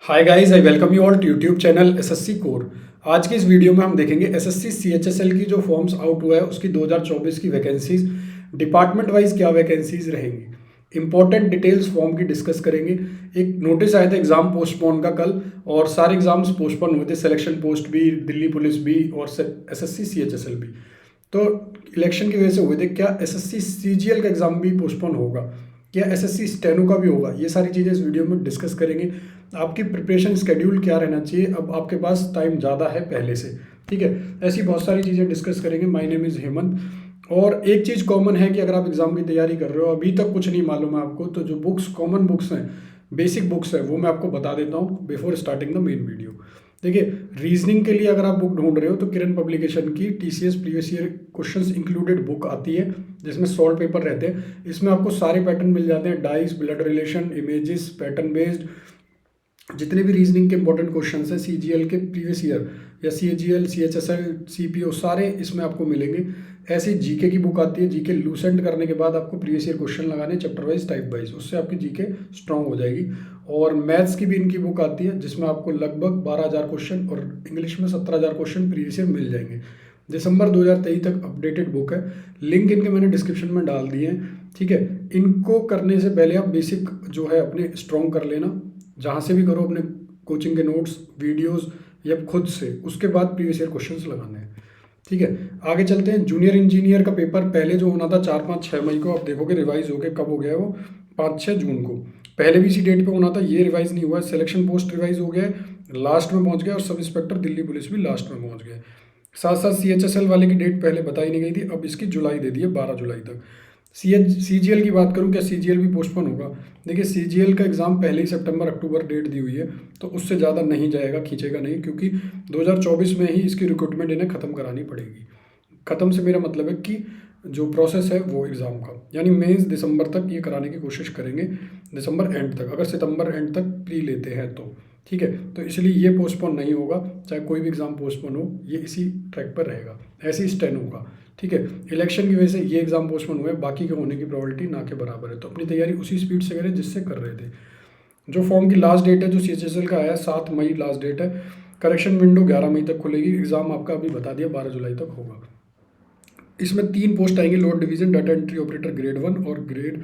Hi guys, I welcome you all to YouTube channel SSC core. आज की इस video में हम देखेंगे एसएससी सीएचएसएल की जो फॉर्म्स आउट हुआ है उसकी 2024 की वैकेंसीज, डिपार्टमेंट वाइज क्या वैकेंसीज रहेंगी, इंपॉर्टेंट डिटेल्स फॉर्म की डिस्कस करेंगे। एक नोटिस आया था एग्जाम पोस्टपोन का कल, और सारे एग्जाम्स पोस्टपोन हुए थे, सिलेक्शन पोस्ट भी, दिल्ली पुलिस भी और एसएससी सीएचएसएल भी। तो इलेक्शन की वजह से हुए थे। क्या एसएससी सीजीएल का एग्जाम भी पोस्टपोन होगा, क्या एसएससी स्टेनो का भी होगा, ये सारी चीज़ें इस वीडियो में डिस्कस करेंगे। आपकी प्रिपरेशन स्केड्यूल क्या रहना चाहिए, अब आपके पास टाइम ज़्यादा है पहले से, ठीक है। ऐसी बहुत सारी चीज़ें डिस्कस करेंगे। My name is Hemant. और एक चीज़ कॉमन है कि अगर आप एग्ज़ाम की तैयारी कर रहे हो, अभी तक कुछ नहीं मालूम है आपको, तो जो बुक्स, कॉमन बुक्स हैं, बेसिक बुक्स हैं, वो मैं आपको बता देता हूँ before starting the main video. देखिए, रीजनिंग के लिए अगर आप बुक ढूंढ रहे हो तो किरण पब्लिकेशन की TCS previous year questions included book आती है, जिसमें सॉल्व पेपर रहते हैं। इसमें आपको सारे पैटर्न मिल जाते हैं, dice, blood relation, images, pattern based, जितने भी रीजनिंग के इंपॉर्टेंट क्वेश्चंस हैं सीजीएल के प्रीवियस ईयर या सीजीएल, सीएचएसएल, सीपीओ, सारे इसमें आपको मिलेंगे। ऐसे जीके की बुक आती है, जीके लूसेंट करने के बाद आपको प्रीवियस ईयर क्वेश्चन लगाने चैप्टर वाइज, टाइप वाइज, उससे आपकी जीके स्ट्रांग हो जाएगी। और मैथ्स की भी इनकी बुक आती है, जिसमें आपको लगभग 12,000 क्वेश्चन और इंग्लिश में 17,000 क्वेश्चन प्रीवियस ईयर मिल जाएंगे। दिसंबर 2023 तक अपडेटेड बुक है। लिंक इनके मैंने डिस्क्रिप्शन में डाल दिए हैं, ठीक है। इनको करने से पहले आप बेसिक जो है अपने स्ट्रॉन्ग कर लेना, जहाँ से भी करो, अपने कोचिंग के नोट्स, वीडियोस या खुद से, उसके बाद प्रीवियस ईयर क्वेश्चंस लगाने हैं, ठीक है। आगे चलते हैं। जूनियर इंजीनियर का पेपर पहले जो होना था 4, 5, 6 मई को, आप देखोगे रिवाइज हो गया। कब हो गया है वो? 5, 6 जून को। पहले भी इसी डेट पे होना था, ये रिवाइज नहीं हुआ है। सिलेक्शन पोस्ट रिवाइज हो गया है, लास्ट में पहुंच गया, और सब इंस्पेक्टर दिल्ली पुलिस भी लास्ट में पहुंच गया। साथ साथ सीएचएसएल वाले की डेट पहले बताई नहीं गई थी, अब इसकी जुलाई दे दी है, 12 जुलाई तक। सीजीएल की बात करूं, क्या सीजीएल भी पोस्टपोन होगा? देखिए, सीजीएल का एग्ज़ाम पहले ही सितंबर अक्टूबर डेट दी हुई है, तो उससे ज़्यादा नहीं जाएगा, खींचेगा नहीं, क्योंकि 2024 में ही इसकी रिक्रूटमेंट इन्हें ख़त्म करानी पड़ेगी। ख़त्म से मेरा मतलब है कि जो प्रोसेस है वो एग्ज़ाम का, यानी मेंस दिसंबर तक ये कराने की कोशिश करेंगे, दिसंबर एंड तक, अगर सितंबर एंड तक प्री लेते हैं तो, ठीक है। तो इसलिए ये पोस्टपोन नहीं होगा, चाहे कोई भी एग्ज़ाम पोस्टपोन हो, ये इसी ट्रैक पर रहेगा। ऐसे ही स्टेनो का, ठीक है। इलेक्शन की वजह से ये एग्ज़ाम पोस्टपोन हुए, बाकी के होने की प्रोबेबिलिटी ना के बराबर है, तो अपनी तैयारी उसी स्पीड से करें जिससे कर रहे थे। जो फॉर्म की लास्ट डेट है, जो सीएचएसएल का आया 7 मई लास्ट डेट है। करेक्शन विंडो 11 मई तक खुलेगी। एग्ज़ाम आपका अभी बता दिया 12 जुलाई तक होगा। इसमें 3 पोस्ट आएंगी, lower division data entry operator grade 1 और ग्रेड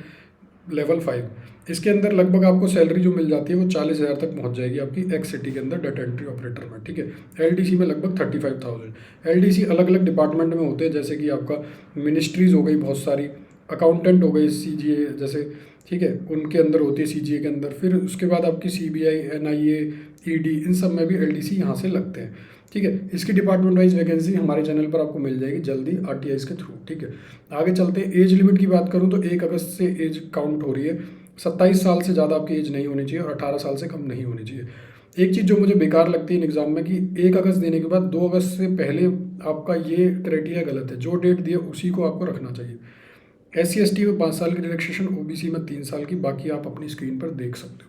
लेवल 5। इसके अंदर लगभग आपको सैलरी जो मिल जाती है वो 40,000 तक पहुंच जाएगी आपकी एक्स सिटी के अंदर डाटा एंट्री ऑपरेटर में, ठीक है। एलडीसी में लगभग 35,000। एलडीसी अलग अलग डिपार्टमेंट में होते हैं, जैसे कि आपका मिनिस्ट्रीज़ हो गई बहुत सारी, अकाउंटेंट हो गई, सीजीए जैसे, ठीक है, उनके अंदर होती है सीजीए के अंदर। फिर उसके बाद आपकी सीबीआई, एनआईए, ईडी, इन सब में भी एलडीसी यहाँ से लगते हैं, ठीक है। इसकी डिपार्टमेंट वाइज वैकेंसी हमारे चैनल पर आपको मिल जाएगी जल्दी आरटीआई के थ्रू, ठीक है। आगे चलते हैं। एज लिमिट की बात करूँ तो 1 अगस्त से एज काउंट हो रही है। 27 साल से ज़्यादा आपकी एज नहीं होनी चाहिए और 18 साल से कम नहीं होनी चाहिए। एक चीज़ जो मुझे बेकार लगती है इन एग्ज़ाम में, कि 1 अगस्त देने के बाद 2 अगस्त से पहले आपका ये क्राइटेरिया गलत है। जो डेट दिए उसी को आपको रखना चाहिए। SC ST में 5 साल की रिलैक्सेशन, OBC में 3 साल की, बाकी आप अपनी स्क्रीन पर देख सकते हो।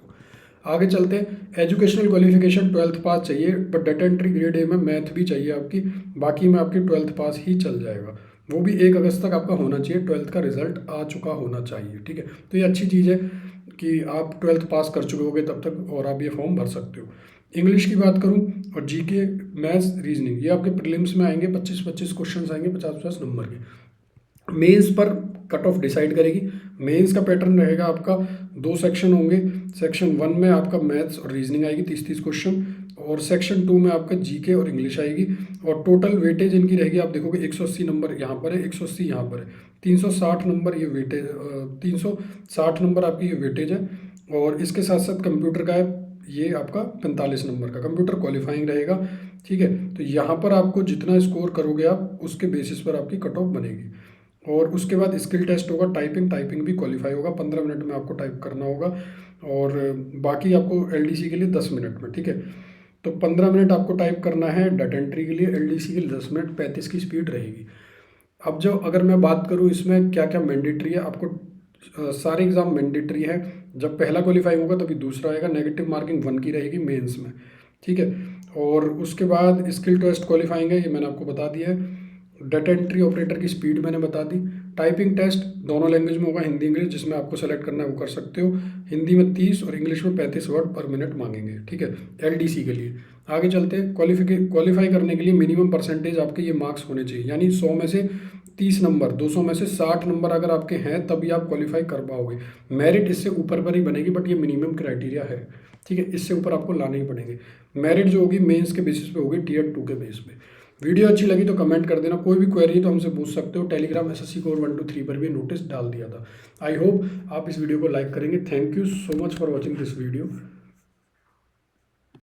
आगे चलते हैं। एजुकेशनल क्वालिफिकेशन 12th पास चाहिए, but data entry grade A में मैथ भी चाहिए आपकी, बाकी में आपकी 12th पास ही चल जाएगा। वो भी 1 अगस्त तक आपका होना चाहिए, 12th का रिजल्ट आ चुका होना चाहिए, ठीक है। तो ये अच्छी चीज़ है कि आप 12th पास कर चुके होगे तब तक, और आप ये फॉर्म भर सकते हो। इंग्लिश की बात करूं और जीके, मैथ्स, रीजनिंग, ये आपके प्रीलिम्स में आएंगे। 25-25 क्वेश्चन आएंगे 50-50 नंबर के। मेंस पर कट ऑफ डिसाइड करेगी। मेंस का पैटर्न रहेगा आपका, 2 सेक्शन होंगे। सेक्शन 1 में आपका मैथ्स और रीजनिंग आएगी 30-30 क्वेश्चन, और सेक्शन 2 में आपका जीके और इंग्लिश आएगी। और टोटल वेटेज इनकी रहेगी, आप देखोगे 180 नंबर यहाँ पर है, 180 यहाँ पर है, 360 नंबर ये वेटेज, 360 नंबर आपकी ये वेटेज है। और इसके साथ साथ कंप्यूटर का है, ये आपका 45 नंबर का कंप्यूटर क्वालिफाइंग रहेगा, ठीक है। तो यहाँ पर आपको जितना स्कोर करोगे आप, उसके बेसिस पर आपकी कट ऑफ बनेगी। और उसके बाद स्किल टेस्ट होगा, टाइपिंग भी क्वालिफाई होगा, 15 मिनट में आपको टाइप करना होगा। और बाकी आपको एलडीसी के लिए 10 मिनट में, ठीक है। तो 15 मिनट आपको टाइप करना है डाटा एंट्री के लिए, एलडीसी के लिए 10 मिनट, 35 की स्पीड रहेगी। अब जो अगर मैं बात करूँ इसमें क्या क्या मैंडेटरी है, आपको सारे एग्ज़ाम मैंडेटरी है। जब पहला क्वालिफाई होगा तभी दूसरा आएगा। नेगेटिव मार्किंग 1 की रहेगी मेंस में, ठीक है। और उसके बाद स्किल टेस्ट क्वालिफाइंग है, ये मैंने आपको बता दिया है। डाटा एंट्री ऑपरेटर की स्पीड मैंने बता दी। टाइपिंग टेस्ट दोनों लैंग्वेज में होगा, हिंदी इंग्लिश, जिसमें आपको सेलेक्ट करना है वो कर सकते हो। हिंदी में 30 और इंग्लिश में 35 वर्ड पर मिनट मांगेंगे, ठीक है, LDC के लिए। आगे चलते हैं। क्वालिफाई करने के लिए मिनिमम परसेंटेज आपके ये मार्क्स होने चाहिए, यानी 100 में से 30 नंबर, 200 में से 60 नंबर अगर आपके हैं तभी आप क्वालिफाई कर पाओगे। मेरिट इससे ऊपर पर ही बनेगी, बट ये मिनिमम क्राइटेरिया है, ठीक है, इससे ऊपर आपको लाने ही पड़ेंगे। मेरिट जो होगी मेंस के बेसिस पे होगी, Tier 2 के बेस पे। वीडियो अच्छी लगी तो कमेंट कर देना, कोई भी क्वेरी है तो हमसे पूछ सकते हो। टेलीग्राम SSC कोर 1 to 3 पर भी नोटिस डाल दिया था। आई होप आप इस वीडियो को लाइक करेंगे। Thank you so much for watching this video.